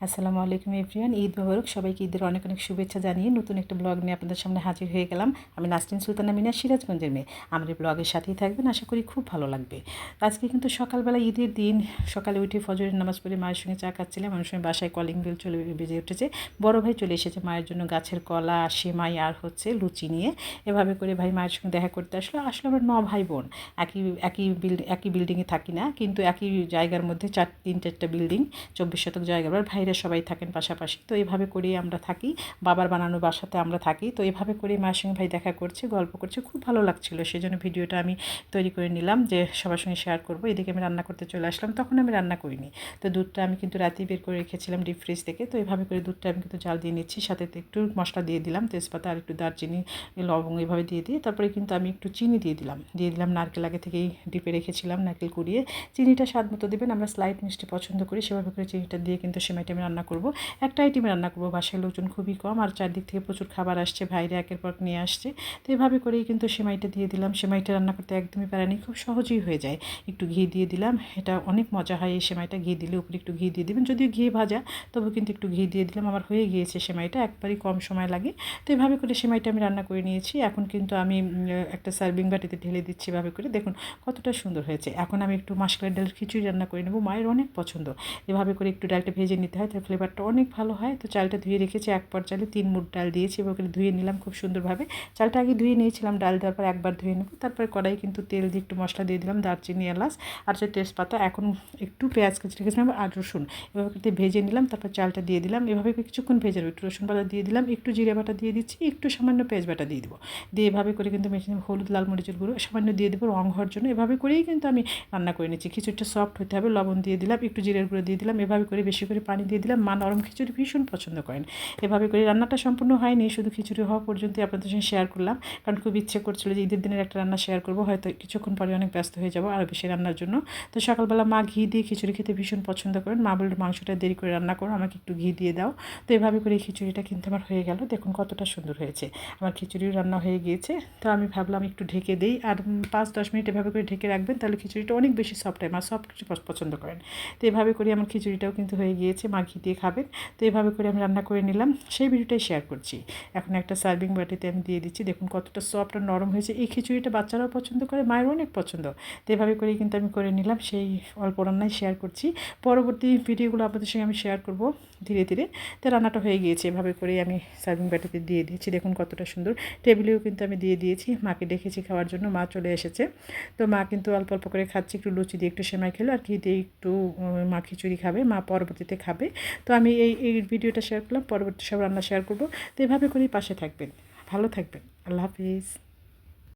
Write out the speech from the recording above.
আসসালামু আলাইকুম এভরিওয়ান, ঈদ মোবারক। সবাইকে ঈদের অনেক অনেক শুভেচ্ছা জানিয়ে নতুন একটা ব্লগ নিয়ে আপনাদের সামনে হাজির হয়ে গেলাম। আমি নাসরিন সুলতানা মিনা, সিরাজগঞ্জের মেয়ে। আমার এই ব্লগের সাথেই থাকবেন, আশা করি খুব ভালো লাগবে। আজকে কিন্তু সকালবেলা ঈদের দিন, সকালে উঠে ফজরের নামাজ পড়ে মায়ের সঙ্গে চা খাচ্ছিলাম। আমার সঙ্গে বাসায় কলিং বেল বেজে উঠেছে। বড় ভাই চলে এসেছে মায়ের জন্য গাছের কলা, সেমাই আর লুচি নিয়ে। এভাবে করে ভাই মায়ের সঙ্গে দেখা করতে আসলো। আমরা 9 ভাই বোন। একই বিল্ডিংয়ে থাকি না, কিন্তু একই জায়গার মধ্যে তিন চারটা বিল্ডিং, 24 শতক জায়গা। আবার ভাইরা সবাই থাকেন পাশাপাশি, তো এইভাবে করেই আমরা থাকি। বাবার বানানো বাসাতে আমরা থাকি। তো এইভাবে করে মায়ের সঙ্গে ভাই দেখা করছে, গল্প করছে, খুব ভালো লাগছিল। সেই জন্য ভিডিওটা আমি তৈরি করে নিলাম যে সবার সঙ্গে শেয়ার করব। এদিকে আমি রান্না করতে চলে আসলাম। তখন আমি রান্না করিনি, তো দুধটা আমি কিন্তু রাতেই বের করে রেখেছিলাম ডিপ ফ্রিজ থেকে। তো এইভাবে করে দুধটা আমি কিন্তু জাল দিয়ে নিচ্ছি, সাথে একটু মশলা দিয়ে দিলাম, তেজপাতা আর একটু দারচিনি, লবঙ্গ এইভাবে দিয়ে দিই। তারপরে কিন্তু আমি একটু চিনি দিয়ে দিলাম নারকেল আগে থেকেই ডিপে রেখেছিলাম, নারকেল কুড়িয়ে। চিনিটা স্বাদ মতো দেবেন, আমরা স্লাইট মিষ্টি পছন্দ করি। সেভাবে করে চিনিটা দিয়ে কিন্তু সেমাইটা আমি রান্না করব। একটা আইটেমে রান্না করব, বাসায় লোকজন খুবই কম, আর চারদিক থেকে প্রচুর খাবার আসছে, ভাইরা একের পর নিয়ে আসছে। তো এভাবে করেই কিন্তু সেমাইটা দিয়ে দিলাম। সেমাইটা রান্না করতে একদমই প্যারানি, খুব সহজেই হয়ে যায়। একটু ঘি দিয়ে দিলাম, এটা অনেক মজা হয় এই সেমাইটা। ঘি দিলে উপরে একটু ঘি দিয়ে দেবেন, যদিও ঘি ভাজা, তবু কিন্তু একটু ঘি দিয়ে দিলাম। আমার হয়ে গিয়েছে সেমাইটা, একবারই কম সময় লাগে। তো এভাবে করে সেমাইটা আমি রান্না করে নিয়েছি। এখন কিন্তু আমি একটা সার্ভিং বাটিতে ঢেলে দিচ্ছি। এভাবে করে দেখুন কতটা সুন্দর হয়েছে। এখন আমি একটু মাসকলাই ডালের খিচুড়ি রান্না করে নেব, মায়ের অনেক পছন্দ। এভাবে করে একটু ডালটা ভেজে নিতে হয়, তার ফ্লেভারটা অনেক ভালো হয়। তো চালটা ধুয়ে রেখেছি, এক পর চালে 3 মুঠ ডাল দিয়েছি। এভাবে করে ধুয়ে নিলাম খুব সুন্দরভাবে। চালটা আগে ধুয়ে নিয়েছিলাম, ডাল দেওয়ার পর একবার ধুয়ে নেব। তারপরে কড়াই কিন্তু তেল দিয়ে একটু মশলা দিয়ে দিলাম, দারচিনি, এলাচ আর তেজপাতা। এখন একটু পেঁয়াজ কেটে রেখেছিলাম আর রসুন, এভাবে করে ভেজে নিলাম। তারপর চালটা দিয়ে দিলাম, এভাবে কিছুক্ষণ ভেজে নেব। একটু রসুন বাটা দিয়ে দিলাম, একটু জিরে বাটা দিয়ে দিচ্ছি, একটু সামান্য পেঁয়াজ বাটা দিয়ে দেবো। দিয়ে এভাবে করে কিন্তু মেশিনে হলুদ, লাল মরিচের গুঁড়ো সামান্য দিয়ে দেবো রং হওয়ার জন্য। এভাবে করেই কিন্তু আমি রান্না করে নিচ্ছি। খিচুড়িটা সফট হতে হবে, লবণ দিয়ে দিলাম, একটু জিরের গুঁড়ো দিয়ে দিলাম। এভাবে করে বেশি করে পানি দিয়ে দিলাম। মা নরম খিচুড়ি ভীষণ পছন্দ করেন। এভাবে করে রান্নাটা সম্পূর্ণ হয়নি, শুধু খিচুড়ি হওয়া পর্যন্তই আপনাদের সঙ্গে শেয়ার করলাম, কারণ খুব ইচ্ছে করছিল যে ঈদের দিনের একটা রান্না শেয়ার করবো। হয়তো কিছুক্ষণ পরে অনেক ব্যস্ত হয়ে যাবো আরও বেশি রান্নার জন্য। তো সকালবেলা মা ঘি দিয়ে খিচুড়ি খেতে ভীষণ পছন্দ করেন। মা বলল, মাংসটা দেরি করে রান্না করো, আমাকে একটু ঘি দিয়ে দাও। তো এভাবে করে এই খিচুড়িটা কিন্তু আমার হয়ে গেল। দেখুন কতটা সুন্দর হয়েছে। আমার খিচুড়িও রান্না হয়ে গিয়েছে। তো আমি ভাবলাম একটু ঢেকে দিই, আর 5-10 মিনিট এভাবে করে ঢেকে রাখবেন, তাহলে খিচুড়িটা অনেক বেশি সফট হয়। মা সফট কিছু পছন্দ করেন। তো এভাবে করে আমার খিচুড়িটাও কিন্তু হয়ে গিয়েছে, মা ঘি দিয়ে খাবেন। তো এভাবে করে আমি রান্না করে নিলাম, সেই ভিডিওটাই শেয়ার করছি। এখন একটা সার্ভিং বাটিতে আমি দিয়ে দিচ্ছি। দেখুন কতটা সফট আর নরম হয়েছে। এই খিচুড়িটা বাচ্চারাও পছন্দ করে, মায়ের অনেক পছন্দ। তো এভাবে করেই কিন্তু আমি করে নিলাম, সেই অল্প রান্নায় শেয়ার করছি। পরবর্তী ভিডিওগুলো আপনাদের সঙ্গে আমি শেয়ার করব ধীরে ধীরে। তো রান্নাটা হয়ে গিয়েছে, এভাবে করেই আমি সার্ভিং বাটিতে দিয়ে দিয়েছি। দেখুন কতটা সুন্দর। টেবিলেও কিন্তু আমি দিয়ে দিয়েছি, মাকে ডেকেছি খাওয়ার জন্য, মা চলে এসেছে। তো মা কিন্তু অল্প অল্প করে খাচ্ছে, একটু লুচি দিয়ে একটু সেমাই খেলো, আর ঘি দিয়ে একটু মা খিচুড়ি খাবে, মা পরবর্তীতে খাবে। তো আমি এই ভিডিওটা শেয়ার করলাম, পরবর্তী সব রান্না শেয়ার করব। তো এভাবে করেই পাশে থাকবেন, ভালো থাকবেন। আল্লাহ হাফিজ।